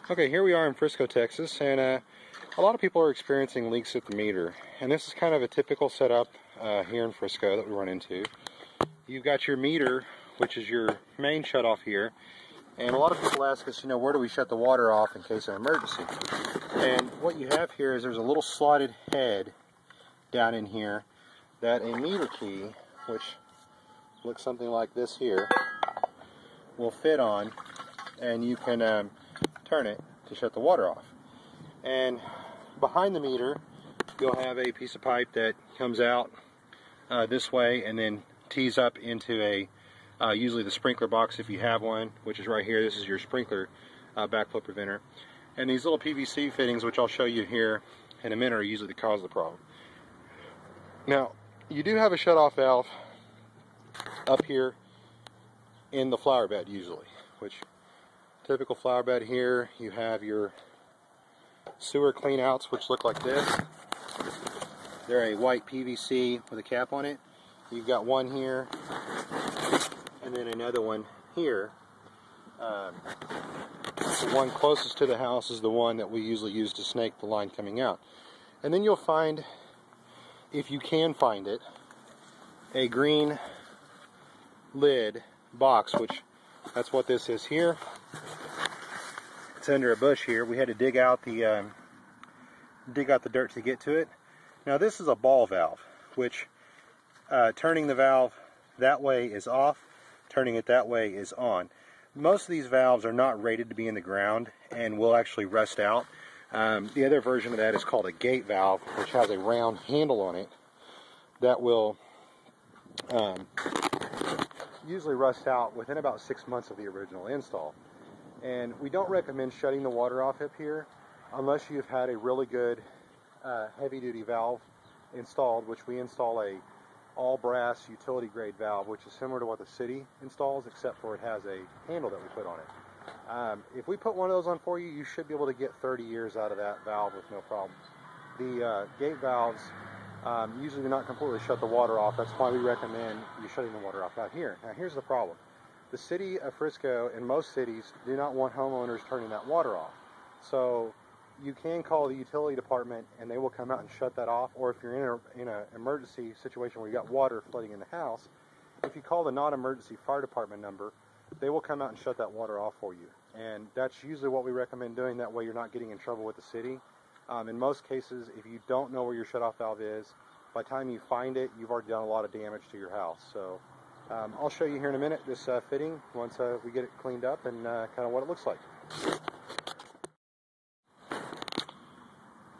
Okay, here we are in Frisco, Texas, and a lot of people are experiencing leaks at the meter. And this is kind of a typical setup here in Frisco that we run into. You've got your meter, which is your main shutoff here. And a lot of people ask us, where do we shut the water off in case of an emergency? And what you have here is there's a little slotted head down in here that a meter key, which looks something like this here, will fit on, and you can turn it to shut the water off. And behind the meter you'll have a piece of pipe that comes out this way and then tees up into a usually the sprinkler box if you have one, which is right here. This is your sprinkler backflow preventer. And these little PVC fittings, which I'll show you here in a minute, are usually the cause of the problem. Now, you do have a shutoff valve up here in the flower bed usually, which typical flower bed here, you have your sewer cleanouts, which look like this. They're a white PVC with a cap on it. You've got one here, and then another one here. The one closest to the house is the one that we usually use to snake the line coming out. And then you'll find, if you can find it, a green lid box, which that's what this is here. It's under a bush here. We had to dig out the dirt to get to it. Now this is a ball valve, which turning the valve that way is off, turning it that way is on. Most of these valves are not rated to be in the ground and will actually rust out. The other version of that is called a gate valve, which has a round handle on it that will usually rust out within about 6 months of the original install. And we don't recommend shutting the water off up here unless you've had a really good heavy-duty valve installed, which we install a all-brass utility grade valve, which is similar to what the city installs, except for it has a handle that we put on it. If we put one of those on for you, you should be able to get 30 years out of that valve with no problem. The gate valves usually do not completely shut the water off. That's why we recommend you shutting the water off out here. Now here's the problem. The city of Frisco and most cities do not want homeowners turning that water off. So you can call the utility department and they will come out and shut that off. Or if you're in an emergency situation where you got water flooding in the house, if you call the non-emergency fire department number, they will come out and shut that water off for you. And that's usually what we recommend doing. That way you're not getting in trouble with the city. In most cases, if you don't know where your shutoff valve is, by the time you find it, you've already done a lot of damage to your house. So I'll show you here in a minute this fitting once we get it cleaned up and kind of what it looks like.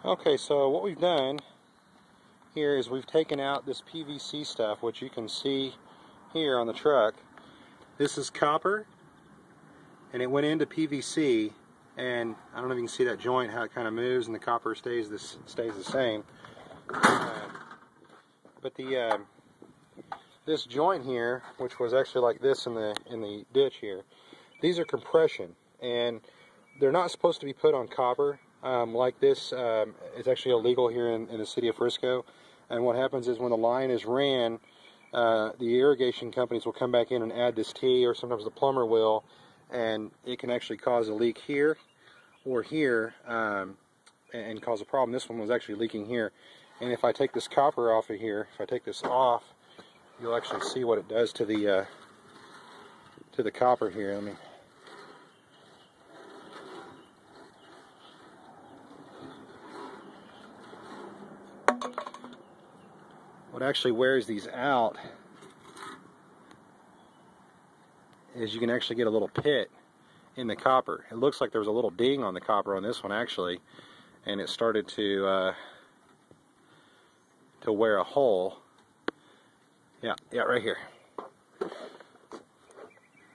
Okay, so what we've done here is we've taken out this PVC stuff, which you can see here on the truck. This is copper, and it went into PVC, and I don't know if you can see that joint, how it kind of moves, and the copper stays the same. But this joint here, which was actually like this in the ditch here, these are compression, and they're not supposed to be put on copper like this. It's actually illegal here in the city of Frisco. And what happens is when the line is ran, the irrigation companies will come back in and add this T, or sometimes the plumber will, and it can actually cause a leak here or here and cause a problem. This one was actually leaking here. And if I take this copper off of here, if I take this off, you'll actually see what it does to the copper here. Let me. What actually wears these out is you can actually get a little pit in the copper. It looks like there was a little ding on the copper on this one actually, and it started to wear a hole. Yeah, right here. I don't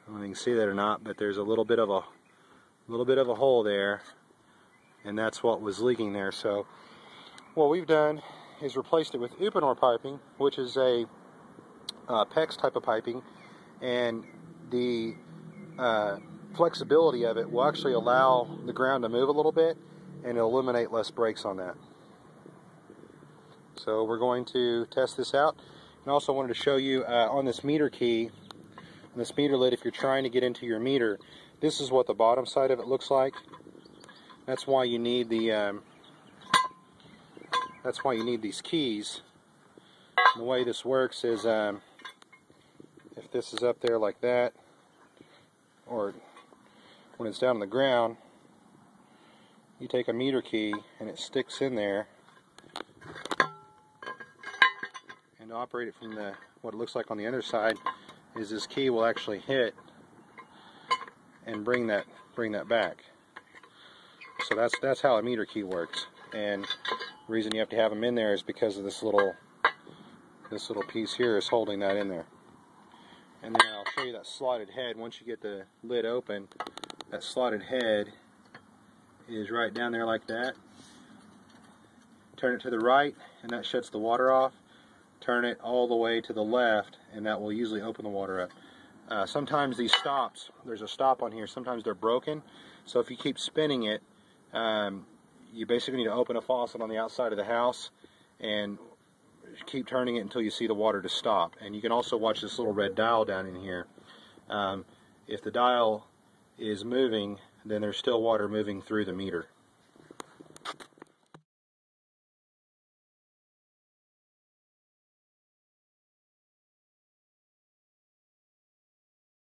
know if you can see that or not, but there's a little bit of a hole there, and that's what was leaking there. So what we've done is replaced it with Uponor piping, which is a PEX type of piping, and the flexibility of it will actually allow the ground to move a little bit, and it'll eliminate less breaks on that. So we're going to test this out. And also wanted to show you on this meter key, on this meter lid, if you're trying to get into your meter, this is what the bottom side of it looks like. That's why you need the that's why you need these keys. The way this works is if this is up there like that, or when it's down on the ground, you take a meter key and it sticks in there, and to operate it from the what it looks like on the other side is this key will actually hit and bring that back. So that's how a meter key works, and the reason you have to have them in there is because of this little piece here is holding that in there. And then I'll show you that slotted head. Once you get the lid open, that slotted head is right down there like that. Turn it to the right and that shuts the water off. Turn it all the way to the left and that will usually open the water up. Sometimes these stops, there's a stop on here, sometimes they're broken. So if you keep spinning it, you basically need to open a faucet on the outside of the house and keep turning it until you see the water to stop. And you can also watch this little red dial down in here. If the dial is moving, then there's still water moving through the meter.